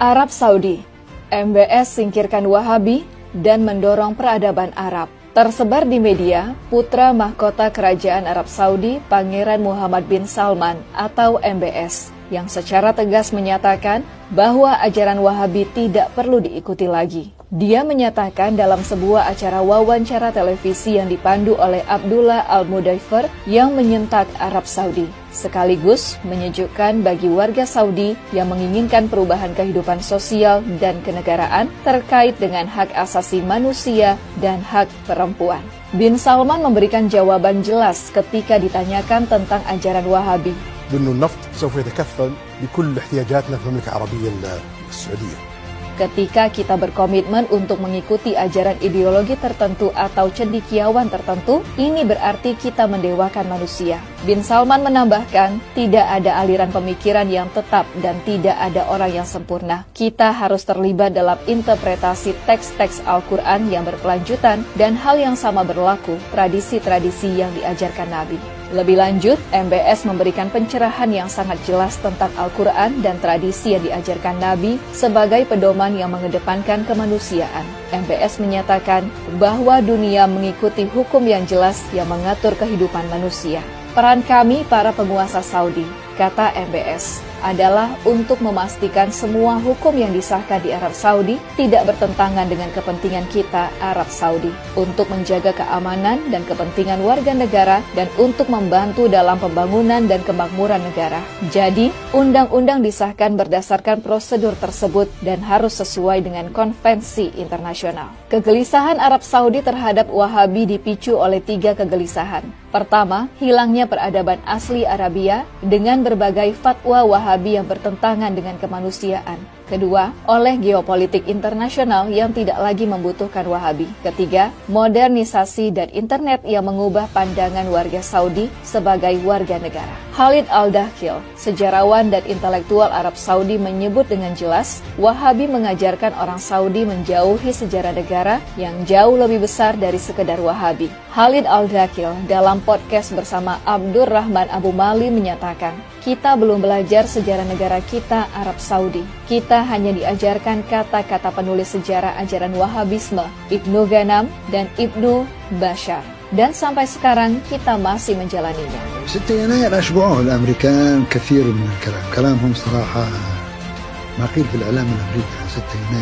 Arab Saudi, MBS singkirkan Wahabi dan mendorong peradaban Arab. Tersebar di media, putra mahkota Kerajaan Arab Saudi, Pangeran Muhammad bin Salman atau MBS, yang secara tegas menyatakan bahwa ajaran Wahabi tidak perlu diikuti lagi. Dia menyatakan dalam sebuah acara wawancara televisi yang dipandu oleh Abdullah Al-Mudaifer yang menyentak Arab Saudi, sekaligus menyejukkan bagi warga Saudi yang menginginkan perubahan kehidupan sosial dan kenegaraan terkait dengan hak asasi manusia dan hak perempuan. Bin Salman memberikan jawaban jelas ketika ditanyakan tentang ajaran Wahabi. بأنه النفط سوف يتكفل بكل احتياجاتنا في المملكة العربية السعودية. Ketika kita berkomitmen untuk mengikuti ajaran ideologi tertentu atau cendekiawan tertentu, ini berarti kita mendewakan manusia. Bin Salman menambahkan, tidak ada aliran pemikiran yang tetap dan tidak ada orang yang sempurna. Kita harus terlibat dalam interpretasi teks-teks Al-Quran yang berkelanjutan dan hal yang sama berlaku tradisi-tradisi yang diajarkan Nabi. Lebih lanjut, MBS memberikan pencerahan yang sangat jelas tentang Al-Quran dan tradisi yang diajarkan Nabi sebagai pedoman yang mengedepankan kemanusiaan. MBS menyatakan bahwa dunia mengikuti hukum yang jelas yang mengatur kehidupan manusia. Peran kami para penguasa Saudi, kata MBS, adalah untuk memastikan semua hukum yang disahkan di Arab Saudi tidak bertentangan dengan kepentingan kita Arab Saudi, untuk menjaga keamanan dan kepentingan warga negara dan untuk membantu dalam pembangunan dan kemakmuran negara. Jadi, undang-undang disahkan berdasarkan prosedur tersebut dan harus sesuai dengan konvensi internasional. Kegelisahan Arab Saudi terhadap Wahabi dipicu oleh 3 kegelisahan. Pertama, hilangnya peradaban asli Arabia dengan berbagai fatwa Wahabi yang bertentangan dengan kemanusiaan. Kedua, oleh geopolitik internasional yang tidak lagi membutuhkan Wahabi. Ketiga, modernisasi dan internet yang mengubah pandangan warga Saudi sebagai warga negara. Khalid Al-Dakhil, sejarawan dan intelektual Arab Saudi menyebut dengan jelas, Wahabi mengajarkan orang Saudi menjauhi sejarah negara yang jauh lebih besar dari sekedar Wahabi. Khalid Al-Dakhil dalam podcast bersama Abdur Rahman Abu Mali menyatakan, kita belum belajar sejarah negara kita Arab Saudi. Kita hanya diajarkan kata-kata penulis sejarah ajaran Wahabisme, Ibnu Ghanam dan Ibnu Bashar. Dan sampai sekarang kita masih menjalaninya. 6 يناير أشبعوه الأمريكان كثير من الكلام. كلامهم صراحة ما قيل في الإعلام الأمريكي 6 يناير.